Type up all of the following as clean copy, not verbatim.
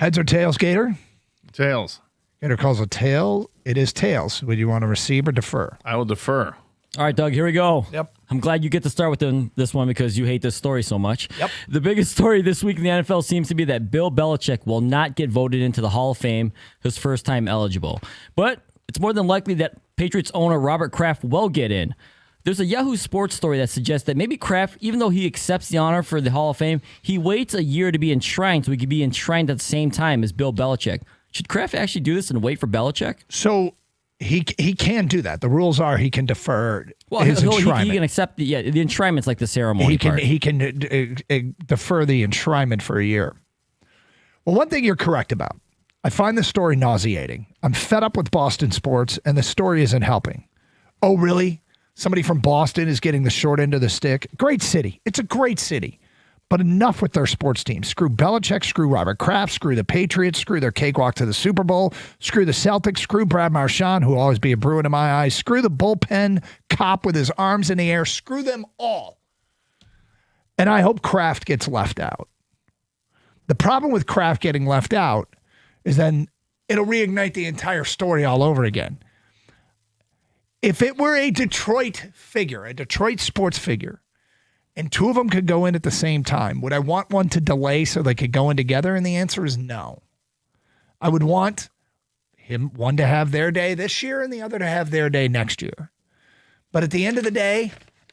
Heads or tails, Gator? Tails. Gator calls a tail. It is tails. Would you want to receive or defer? I will defer. All right, Doug, here we go. Yep. I'm glad you get to start with this one because you hate this story so much. Yep. The biggest story this week in the NFL seems to be that Bill Belichick will not get voted into the Hall of Fame his first time eligible. But it's more than likely that Patriots owner Robert Kraft will get in. There's a Yahoo Sports story that suggests that maybe Kraft, even though he accepts the honor for the Hall of Fame, he waits a year to be enshrined so he could be enshrined at the same time as Bill Belichick. Should Kraft actually do this and wait for Belichick? So he can do that. The rules are he can defer Well, his enshrinement. he can accept the enshrinement's like the ceremony part. He can defer the enshrinement for a year. Well, one thing you're correct about. I find this story nauseating. I'm fed up with Boston sports, and the story isn't helping. Oh, really? Somebody from Boston is getting the short end of the stick? Great city. It's a great city. But enough with their sports teams. Screw Belichick, screw Robert Kraft, screw the Patriots, screw their cakewalk to the Super Bowl, screw the Celtics, screw Brad Marchand, who will always be a Bruin in my eyes, screw the bullpen cop with his arms in the air, screw them all. And I hope Kraft gets left out. The problem with Kraft getting left out is then it'll reignite the entire story all over again. If it were a Detroit figure, a Detroit sports figure, and two of them could go in at the same time, would I want one to delay so they could go in together? And the answer is no. I would want one to have their day this year and the other to have their day next year. But at the end of the day,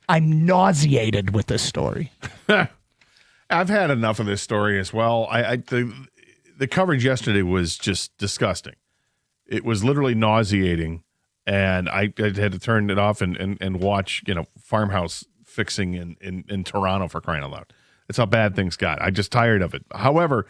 I'm nauseated with this story. I've had enough of this story as well. The coverage yesterday was just disgusting. It was literally nauseating, and I had to turn it off and watch, farmhouse fixing in Toronto, for crying out loud. That's how bad things got. I'm just tired of it. However,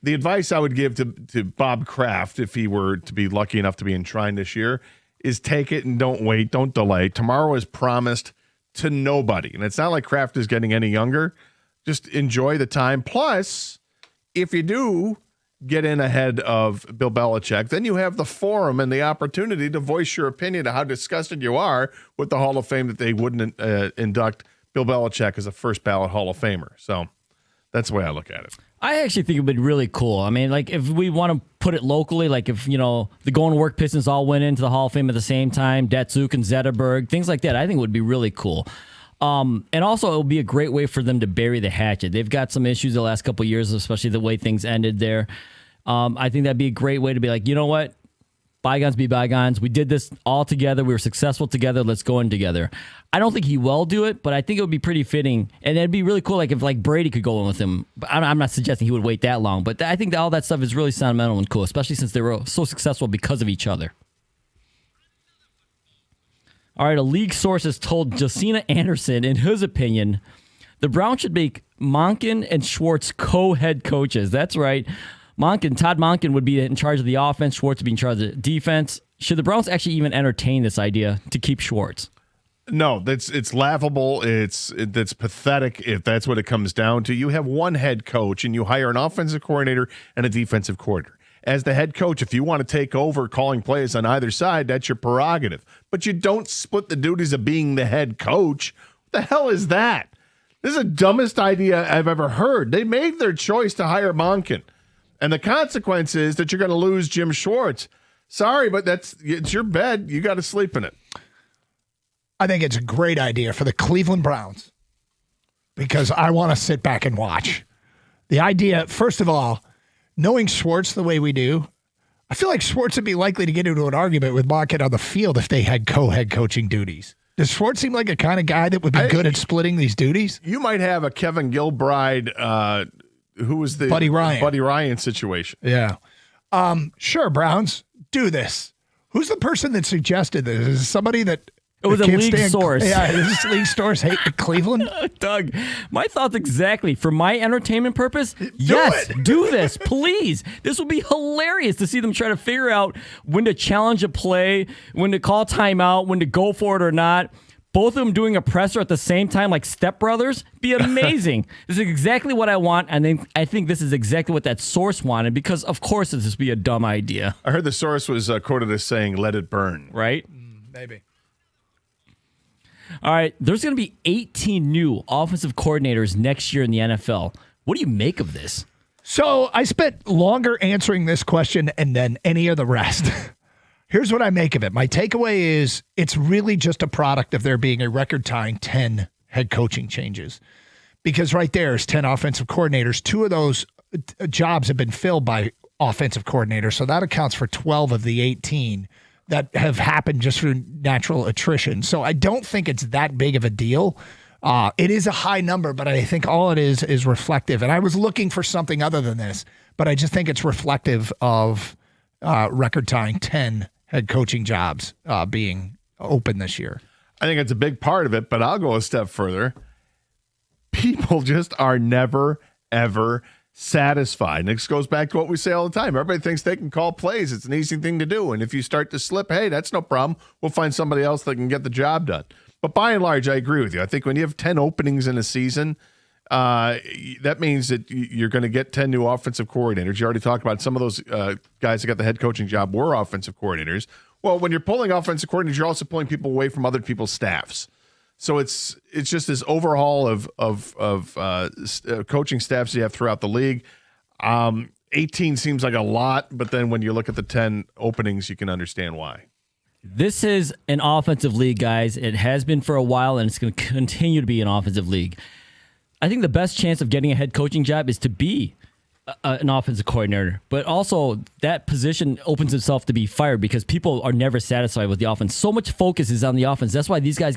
the advice I would give to Bob Kraft, if he were to be lucky enough to be enshrined this year, is take it and don't wait, don't delay. Tomorrow is promised to nobody, and it's not like Kraft is getting any younger. Just enjoy the time. Plus, if you do get in ahead of Bill Belichick, then you have the forum and the opportunity to voice your opinion of how disgusted you are with the Hall of Fame that they wouldn't induct Bill Belichick as a first ballot Hall of Famer. So that's the way I look at it. I actually think it would be really cool. I mean, like, if we want to put it locally, like if, the Going to Work Pistons all went into the Hall of Fame at the same time, Datsuk and Zetterberg, things like that, I think would be really cool. And also, it would be a great way for them to bury the hatchet. They've got some issues the last couple of years, especially the way things ended there. I think that'd be a great way to be like, you know what? Bygones be bygones. We did this all together. We were successful together. Let's go in together. I don't think he will do it, but I think it would be pretty fitting. And it'd be really cool, like if Brady could go in with him. But I'm not suggesting he would wait that long, but I think that all that stuff is really sentimental and cool, especially since they were so successful because of each other. All right, a league source has told Josina Anderson, in his opinion, the Browns should make Monken and Schwartz co-head coaches. That's right. Todd Monken would be in charge of the offense. Schwartz would be in charge of the defense. Should the Browns actually even entertain this idea to keep Schwartz? No, it's laughable. It's pathetic if that's what it comes down to. You have one head coach and you hire an offensive coordinator and a defensive coordinator. As the head coach, if you want to take over calling plays on either side, that's your prerogative. But you don't split the duties of being the head coach. What the hell is that? This is the dumbest idea I've ever heard. They made their choice to hire Monken. And the consequence is that you're going to lose Jim Schwartz. Sorry, but it's your bed. You got to sleep in it. I think it's a great idea for the Cleveland Browns because I want to sit back and watch. The idea, first of all, knowing Schwartz the way we do, I feel like Schwartz would be likely to get into an argument with Monken on the field if they had co-head coaching duties. Does Schwartz seem like a kind of guy that would be good at splitting these duties? You might have a Kevin Gilbride, who was the Buddy Ryan situation. Yeah. Sure, Browns, do this. Who's the person that suggested this? Is it somebody that it was a league source? Yeah, is this league source hate Cleveland? Doug, my thoughts exactly. For my entertainment purpose, yes, do this, please. This would be hilarious to see them try to figure out when to challenge a play, when to call timeout, when to go for it or not. Both of them doing a presser at the same time, like stepbrothers, be amazing. This is exactly what I want, and I think this is exactly what that source wanted, because of course this would be a dumb idea. I heard the source was quoted as saying, "Let it burn." Right? Maybe. All right, there's going to be 18 new offensive coordinators next year in the NFL. What do you make of this? So I spent longer answering this question and then any of the rest. Here's what I make of it. My takeaway is it's really just a product of there being a record-tying 10 head coaching changes. Because right there is 10 offensive coordinators. 2 of those jobs have been filled by offensive coordinators. So that accounts for 12 of the 18 that have happened just through natural attrition. So I don't think it's that big of a deal. It is a high number, but I think all it is reflective. And I was looking for something other than this, but I just think it's reflective of record-tying 10 head coaching jobs being open this year. I think it's a big part of it, but I'll go a step further. People just are never, ever satisfied. And this goes back to what we say all the time. Everybody thinks they can call plays. It's an easy thing to do. And if you start to slip, hey, that's no problem. We'll find somebody else that can get the job done. But by and large, I agree with you. I think when you have 10 openings in a season, that means that you're going to get 10 new offensive coordinators. You already talked about some of those guys that got the head coaching job were offensive coordinators. Well, when you're pulling offensive coordinators, you're also pulling people away from other people's staffs. So it's just this overhaul of coaching staffs you have throughout the league. 18 seems like a lot, but then when you look at the 10 openings, you can understand why. This is an offensive league, guys. It has been for a while, and it's going to continue to be an offensive league. I think the best chance of getting a head coaching job is to be an offensive coordinator, but also that position opens itself to be fired because people are never satisfied with the offense. So much focus is on the offense. That's why these guys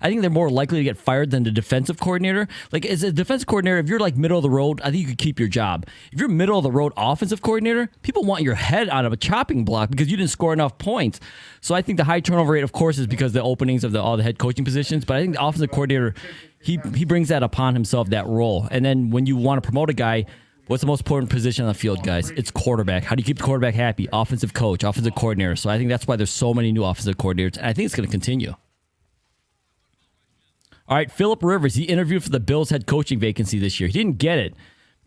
I think they're more likely to get fired than the defensive coordinator. Like as a defensive coordinator, if you're like middle of the road, I think you could keep your job. If you're middle of the road offensive coordinator, people want your head on a chopping block because you didn't score enough points. So I think the high turnover rate, of course, is because of the openings of all the head coaching positions, but I think the offensive coordinator, he brings that upon himself, that role. And then when you want to promote a guy, what's the most important position on the field, guys? It's quarterback. How do you keep the quarterback happy? Offensive coach, offensive coordinator. So I think that's why there's so many new offensive coordinators, and I think it's going to continue. All right, Phillip Rivers, he interviewed for the Bills head coaching vacancy this year. He didn't get it,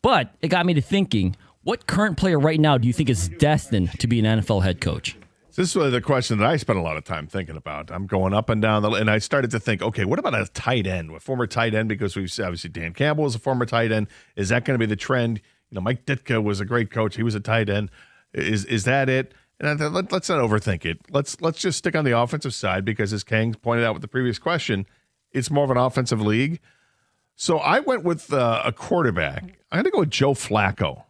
but it got me to thinking, what current player right now do you think is destined to be an NFL head coach? This is really the question that I spent a lot of time thinking about. I'm going up and down, and I started to think, okay, what about a tight end, a former tight end? Because we've obviously Dan Campbell was a former tight end. Is that going to be the trend? You know, Mike Ditka was a great coach. He was a tight end. Is that it? And I thought, let's not overthink it. Let's just stick on the offensive side because, as Khang pointed out with the previous question, it's more of an offensive league. So I went with a quarterback. I'm going to go with Joe Flacco.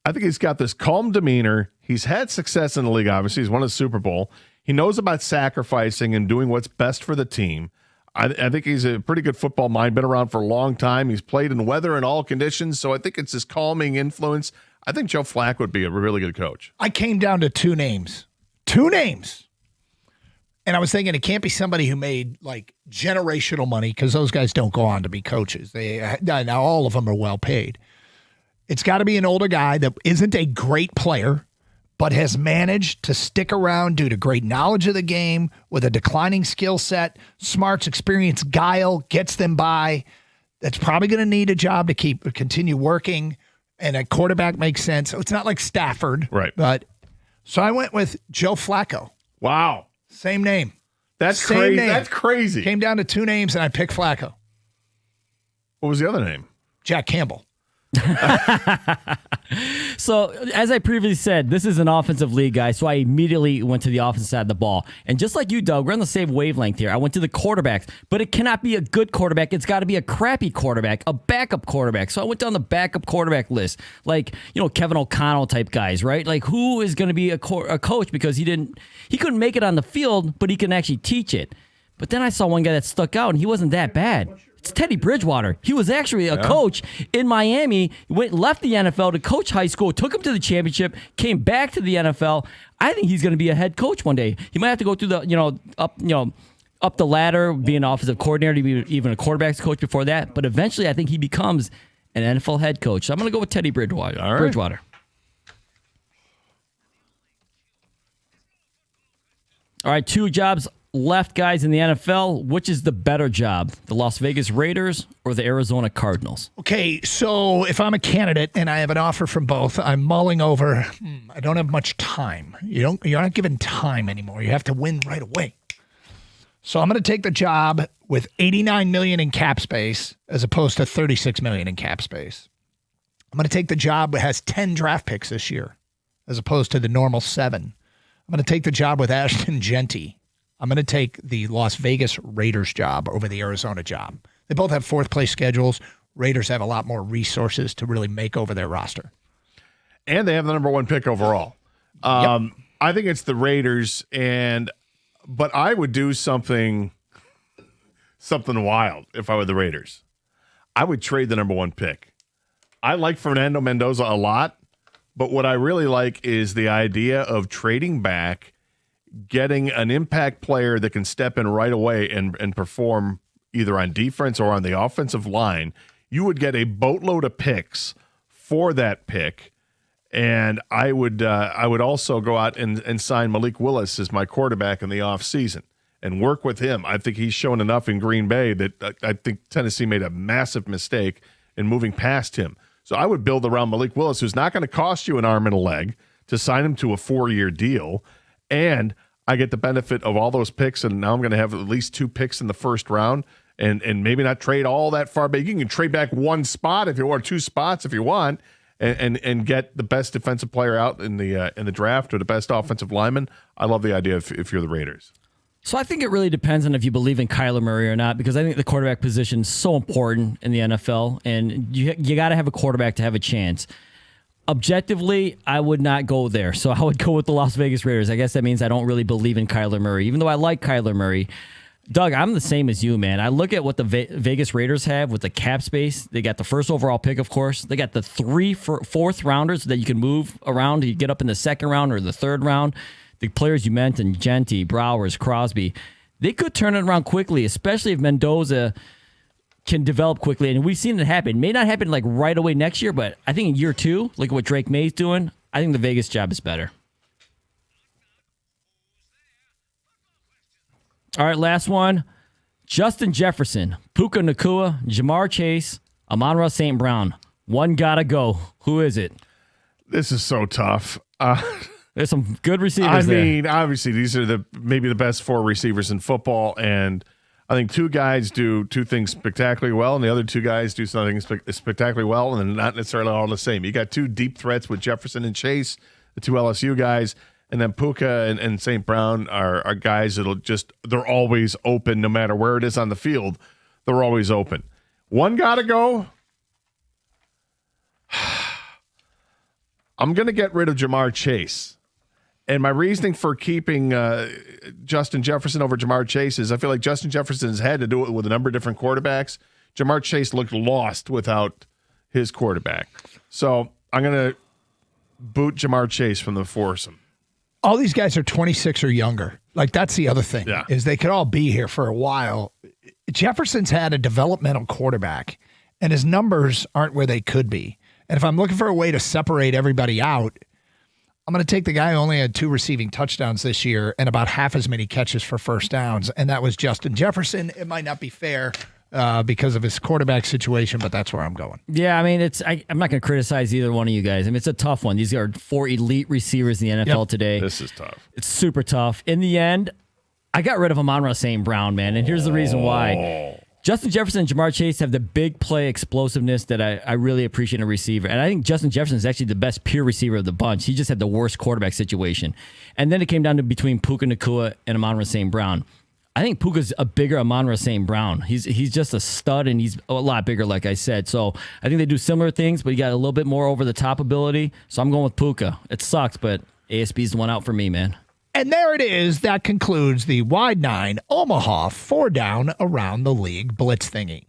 I think he's got this calm demeanor. He's had success in the league, obviously. He's won a Super Bowl. He knows about sacrificing and doing what's best for the team. I think he's a pretty good football mind, been around for a long time. He's played in weather and all conditions, so I think it's his calming influence. I think Joe Flacco would be a really good coach. I came down to 2 names. 2 names. And I was thinking it can't be somebody who made like generational money because those guys don't go on to be coaches. Now all of them are well paid. It's got to be an older guy that isn't a great player, but has managed to stick around due to great knowledge of the game with a declining skill set, smarts, experience, guile, gets them by. That's probably going to need a job to continue working, and a quarterback makes sense. So it's not like Stafford. Right. But so I went with Joe Flacco. Wow. Same name. That's Same crazy. name. That's crazy. Came down to 2 names, and I picked Flacco. What was the other name? Jack Campbell. So, as I previously said, this is an offensive league, guys, so I immediately went to the offensive side of the ball. And just like you, Doug, we're on the same wavelength here. I went to the quarterbacks, but it cannot be a good quarterback. It's got to be a crappy quarterback, a backup quarterback. So I went down the backup quarterback list, like, Kevin O'Connell type guys, right? Like, who is going to be a coach because he couldn't make it on the field, but he can actually teach it. But then I saw one guy that stuck out, and he wasn't that bad. It's Teddy Bridgewater. He was actually a coach in Miami, left the NFL to coach high school, took him to the championship, came back to the NFL. I think he's going to be a head coach one day. He might have to go through the, up the ladder, be an offensive coordinator, to be even a quarterback's coach before that. But eventually, I think he becomes an NFL head coach. So I'm going to go with Teddy Bridgewater. All right. Bridgewater. All right, 2 jobs left, guys, in the NFL. Which is the better job, the Las Vegas Raiders or the Arizona Cardinals? Okay, so if I'm a candidate and I have an offer from both, I'm mulling over. I don't have much time. You're not given time anymore. You have to win right away. So I'm going to take the job with $89 million in cap space as opposed to $36 million in cap space. I'm going to take the job that has 10 draft picks this year as opposed to the normal 7. I'm going to take the job with Ashton Genty. I'm going to take the Las Vegas Raiders job over the Arizona job. They both have fourth place schedules. Raiders have a lot more resources to really make over their roster. And they have the number 1 pick overall. Yep. I think it's the Raiders, but I would do something wild if I were the Raiders. I would trade the number 1 pick. I like Fernando Mendoza a lot, but what I really like is the idea of trading back, getting an impact player that can step in right away and perform either on defense or on the offensive line. You would get a boatload of picks for that pick. And I would also go out and sign Malik Willis as my quarterback in the offseason and work with him. I think he's shown enough in Green Bay that I think Tennessee made a massive mistake in moving past him. So I would build around Malik Willis, who's not going to cost you an arm and a leg, to sign him to a 4-year deal. And I get the benefit of all those picks, and now I'm going to have at least 2 picks in the first round and maybe not trade all that far back. You can trade back 1 spot if you want, 2 spots if you want. And get the best defensive player out in the draft or the best offensive lineman. I love the idea if you're the Raiders. So I think it really depends on if you believe in Kyler Murray or not, because I think the quarterback position is so important in the NFL, and you got to have a quarterback to have a chance. Objectively, I would not go there. So I would go with the Las Vegas Raiders. I guess that means I don't really believe in Kyler Murray, even though I like Kyler Murray. Doug, I'm the same as you, man. I look at what the Vegas Raiders have with the cap space. They got the first overall pick, of course. They got the 3 fourth rounders that you can move around. You get up in the second round or the third round. The players you mentioned, Genty, Browers, Crosby, they could turn it around quickly, especially if Mendoza can develop quickly. And we've seen it happen. It may not happen like right away next year, but I think in year 2, look at what Drake May's doing. I think the Vegas job is better. All right, last one. Justin Jefferson, Puka Nacua, Jamar Chase, Amon-Ra St. Brown. One gotta go. Who is it? This is so tough. There's some good receivers there. I mean, obviously, these are maybe the best 4 receivers in football, and I think 2 guys do 2 things spectacularly well, and the other 2 guys do something spectacularly well, and not necessarily all the same. You got 2 deep threats with Jefferson and Chase, the 2 LSU guys. And then Puka and St. Brown are guys they're always open no matter where it is on the field. They're always open. One got to go. I'm going to get rid of Jamar Chase. And my reasoning for keeping Justin Jefferson over Jamar Chase is I feel like Justin Jefferson's had to do it with a number of different quarterbacks. Jamar Chase looked lost without his quarterback. So I'm going to boot Jamar Chase from the foursome. All these guys are 26 or younger. Like, that's the other thing, is they could all be here for a while. Jefferson's had a developmental quarterback, and his numbers aren't where they could be. And if I'm looking for a way to separate everybody out, I'm going to take the guy who only had 2 receiving touchdowns this year and about half as many catches for first downs, and that was Justin Jefferson. It might not be fair because of his quarterback situation, but that's where I'm going. Yeah, I mean, I'm not going to criticize either one of you guys. I mean, it's a tough one. These are 4 elite receivers in the NFL today. This is tough. It's super tough. In the end, I got rid of Amon-Ra St. Brown, man, and here's the reason why. Justin Jefferson and Jamar Chase have the big play explosiveness that I really appreciate in a receiver. And I think Justin Jefferson is actually the best pure receiver of the bunch. He just had the worst quarterback situation. And then it came down to between Puka Nacua and Amon-Ra St. Brown. I think Puka's a bigger Amon-Ra St. Brown. He's just a stud, and he's a lot bigger, like I said. So I think they do similar things, but he got a little bit more over-the-top ability. So I'm going with Puka. It sucks, but ASB's the one out for me, man. And there it is. That concludes the Wide 9 Omaha 4 Down Around the League Blitz thingy.